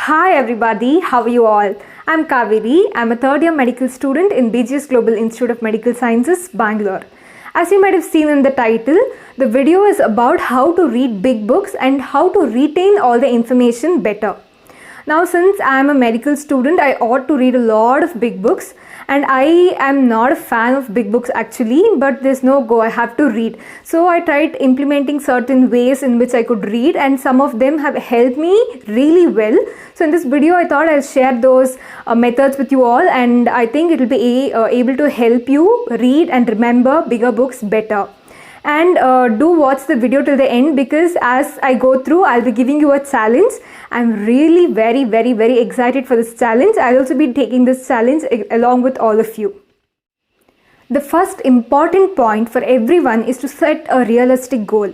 Hi everybody, how are you all? I'm Kaveri. I'm a third year medical student in BGS Global Institute of Medical Sciences, Bangalore. As you might have seen in the title, the video is about how to read big books and how to retain all the information better. Now, since I am a medical student, I ought to read a lot of big books, and I am not a fan of big books actually, but there's no go, I have to read. So I tried implementing certain ways in which I could read, and some of them have helped me really well. So in this video, I thought I'll share those methods with you all, and I think it will be able to help you read and remember bigger books better. And do watch the video till the end, because as I go through, I'll be giving you a challenge. I'm really very excited for this challenge. I'll also be taking this challenge along with all of you. The first important point for everyone is to set a realistic goal.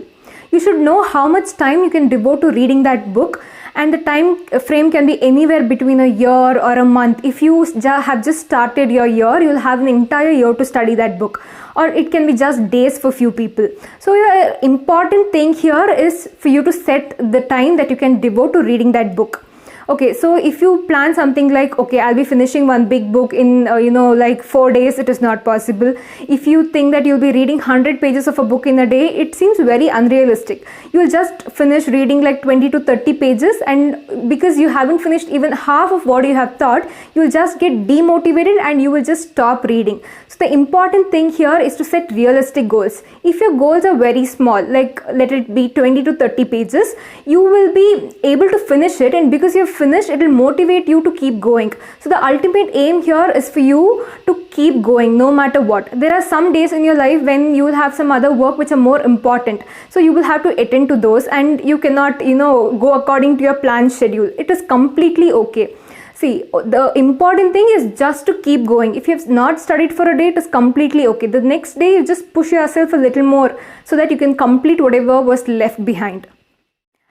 You should know how much time you can devote to reading that book, and the time frame can be anywhere between a year or a month. If you have just started your year, you'll have an entire year to study that book, or it can be just days for few people. So the important thing here is for you to set the time that you can devote to reading that book. Okay, so if you plan something like, okay, I'll be finishing one big book in, like 4 days, it is not possible. If you think that you'll be reading 100 pages of a book in a day, it seems very unrealistic. You'll just finish reading like 20 to 30 pages, and because you haven't finished even half of what you have thought, you'll just get demotivated and you will just stop reading. So the important thing here is to set realistic goals. If your goals are very small, like let it be 20 to 30 pages, you will be able to finish it, and because you've finished, it will motivate you to keep going. So the ultimate aim here is for you to keep going no matter what. There are some days in your life when you will have some other work which are more important, so you will have to attend to those, and you cannot go according to your planned schedule. It is completely okay. See, the important thing is just to keep going. If you have not studied for a day, it is completely okay. The next day, you just push yourself a little more so that you can complete whatever was left behind.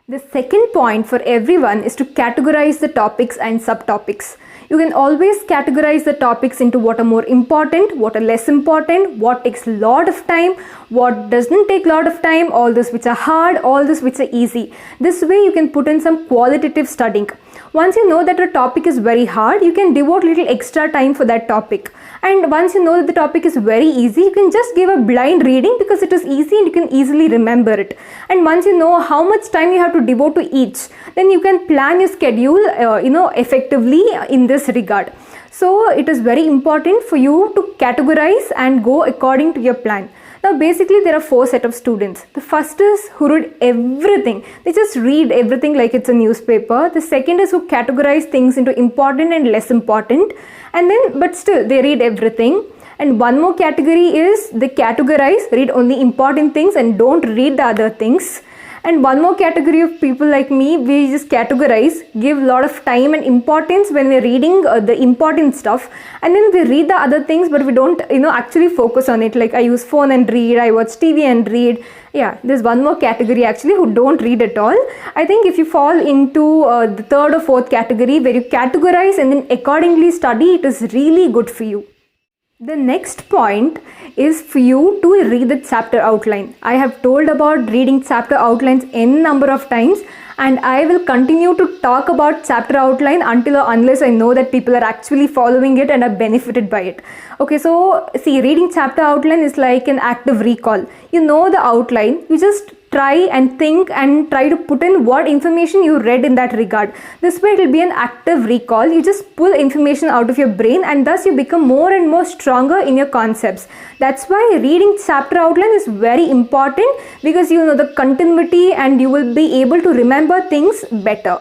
The second point for everyone is to categorize the topics and subtopics. You can always categorize the topics into what are more important, what are less important, what takes a lot of time, what doesn't take a lot of time, all this which are hard, all this which are easy. This way you can put in some qualitative studying. Once you know that a topic is very hard, you can devote little extra time for that topic. And once you know that the topic is very easy, you can just give a blind reading because it is easy and you can easily remember it. And once you know how much time you have to devote to each, then you can plan your schedule effectively in this regard. So it is very important for you to categorize and go according to your plan. Now basically there are 4 sets of students. The first is who read everything. They just read everything like it's a newspaper. The second is who categorize things into important and less important, and then but still they read everything. And one more category is they categorize, read only important things and don't read the other things. And one more category of people like me, we just categorize, give a lot of time and importance when we're reading the important stuff, and then we read the other things, but we don't actually focus on it. Like I use phone and read, I watch TV and read. Yeah, there's one more category actually who don't read at all. I think if you fall into the third or fourth category where you categorize and then accordingly study, it is really good for you. The next point is for you to read the chapter outline. I have told about reading chapter outlines n number of times, and I will continue to talk about chapter outline until or unless I know that people are actually following it and are benefited by it. Okay, so see, reading chapter outline is like an active recall. You know the outline, you just try and think and try to put in what information you read in that regard. This way it will be an active recall. You just pull information out of your brain, and thus you become more and more stronger in your concepts. That's why reading chapter outline is very important, because you know the continuity and you will be able to remember things better.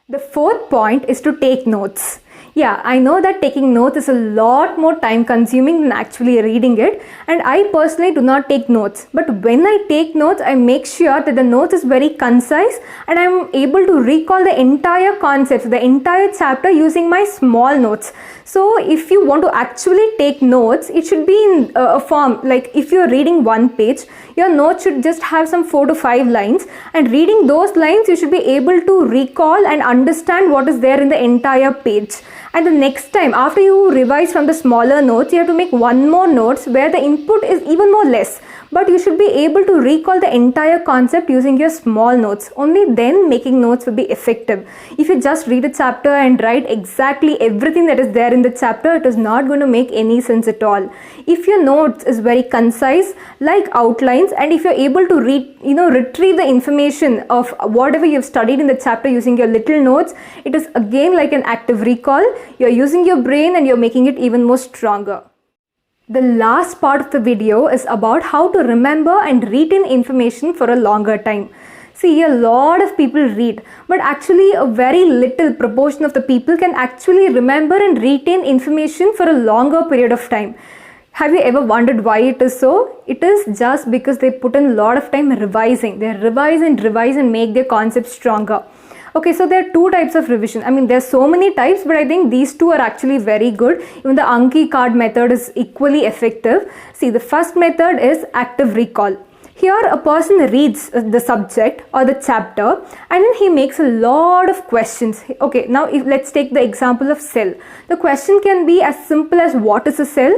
The fourth point is to take notes. Yeah, I know that taking notes is a lot more time consuming than actually reading it, and I personally do not take notes. But when I take notes, I make sure that the notes is very concise and I'm able to recall the entire concepts, the entire chapter using my small notes. So if you want to actually take notes, it should be in a form like if you're reading one page, your notes should just have some 4 to 5 lines, and reading those lines you should be able to recall and understand what is there in the entire page. And the next time after you revise from the smaller notes, you have to make one more notes where the input is even more less, but you should be able to recall the entire concept using your small notes. Only then making notes will be effective. If you just read a chapter and write exactly everything that is there in the chapter, it is not going to make any sense at all. If your notes is very concise, like outlines, and if you're able to retrieve the information of whatever you've studied in the chapter using your little notes, it is again like an active recall. You're using your brain and you're making it even more stronger. The last part of the video is about how to remember and retain information for a longer time. See, a lot of people read, but actually a very little proportion of the people can actually remember and retain information for a longer period of time. Have you ever wondered why it is so? It is just because they put in a lot of time revising. They revise and make their concepts stronger. Okay, so there are two types of revision. I mean, there are so many types, but I think these two are actually very good. Even the Anki card method is equally effective. See, the first method is active recall. Here, a person reads the subject or the chapter and then he makes a lot of questions. Okay, now let's take the example of cell. The question can be as simple as what is a cell,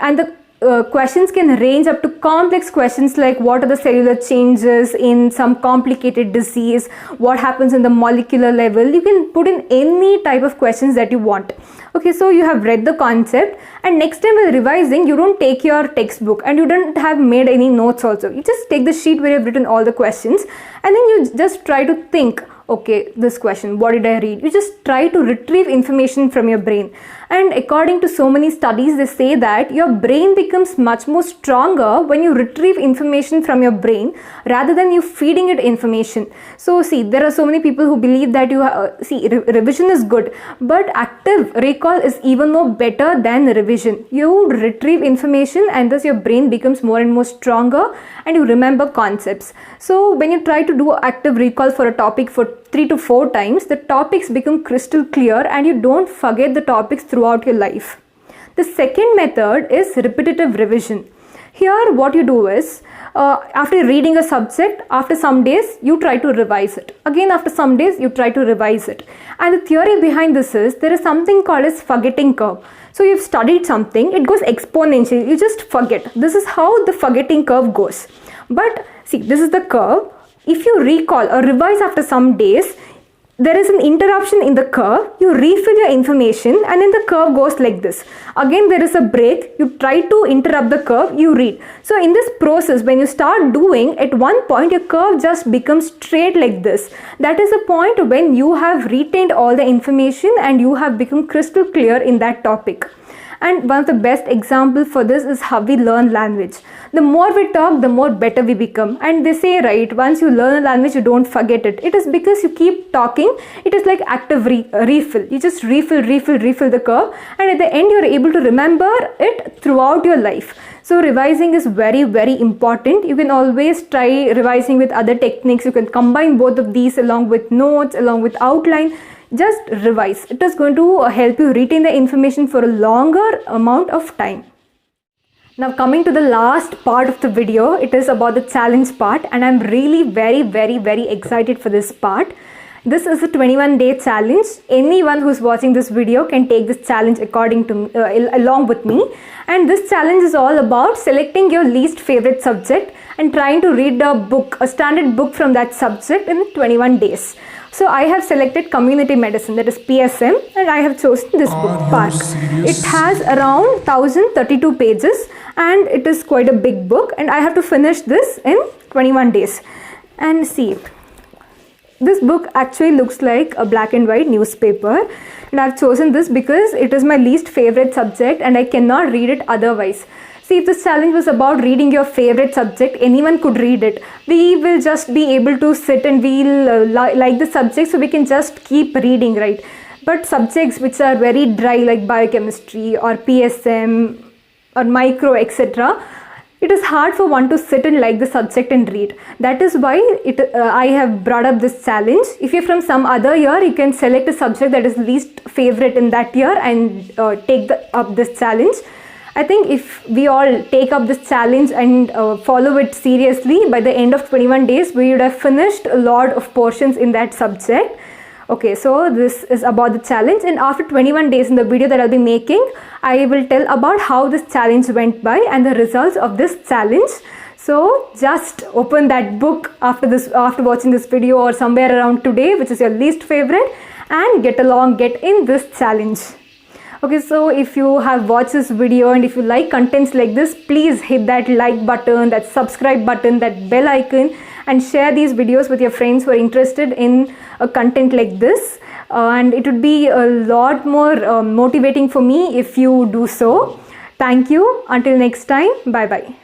and the questions can range up to complex questions like what are the cellular changes in some complicated disease, what happens in the molecular level. You can put in any type of questions that you want. Okay, so you have read the concept, and next time while revising, you don't take your textbook and you don't have made any notes also. You just take the sheet where you've written all the questions and then you just try to think, okay, this question, what did I read? You just try to retrieve information from your brain. And according to so many studies, they say that your brain becomes much more stronger when you retrieve information from your brain rather than you feeding it information. So see, there are so many people who believe that revision is good, but active recall is even more better than revision. You retrieve information and thus your brain becomes more and more stronger and you remember concepts. So when you try to do active recall for a topic for 3 to 4 times, the topics become crystal clear and you don't forget the topics throughout your life. The second method is repetitive revision. Here what you do is, after reading a subject, after some days you try to revise it. Again after some days you try to revise it. And the theory behind this is, there is something called as forgetting curve. So you've studied something, it goes exponentially, you just forget. This is how the forgetting curve goes. But see, this is the curve. If you recall or revise after some days, there is an interruption in the curve, you refill your information and then the curve goes like this. Again there is a break, you try to interrupt the curve, you read. So in this process, when you start doing, at one point your curve just becomes straight like this. That is the point when you have retained all the information and you have become crystal clear in that topic. And one of the best examples for this is how we learn language. The more we talk, the more better we become. And they say, right, once you learn a language, you don't forget it. It is because you keep talking. It is like active refill. You just refill the curve. And at the end, you're able to remember it throughout your life. So revising is very, very important. You can always try revising with other techniques. You can combine both of these along with notes, along with outline. Just revise. It is going to help you retain the information for a longer amount of time. Now coming to the last part of the video, it is about the challenge part, and I'm really very, very, very excited for this part. This is a 21-day challenge. Anyone who's watching this video can take this challenge along with me. And this challenge is all about selecting your least favorite subject and trying to read a standard book from that subject in 21 days. So I have selected community medicine, that is PSM, and I have chosen this book, Park. It has around 1032 pages and it is quite a big book, and I have to finish this in 21 days. And see, this book actually looks like a black and white newspaper, and I've chosen this because it is my least favorite subject and I cannot read it otherwise. See, if this challenge was about reading your favorite subject, anyone could read it. We will just be able to sit and we'll like the subject, so we can just keep reading, right? But subjects which are very dry like biochemistry or PSM or micro, etc., it is hard for one to sit and like the subject and read. That is why I have brought up this challenge. If you're from some other year, you can select a subject that is least favorite in that year and take up this challenge. I think if we all take up this challenge and follow it seriously, by the end of 21 days, we would have finished a lot of portions in that subject. Okay, so this is about the challenge, and after 21 days in the video that I'll be making, I will tell about how this challenge went by and the results of this challenge. So just open that book after watching this video, or somewhere around today, which is your least favorite, and get in this challenge. Okay, so if you have watched this video and if you like contents like this, please hit that like button, that subscribe button, that bell icon, and share these videos with your friends who are interested in content like this. And it would be a lot more motivating for me if you do so. Thank you. Until next time, bye bye.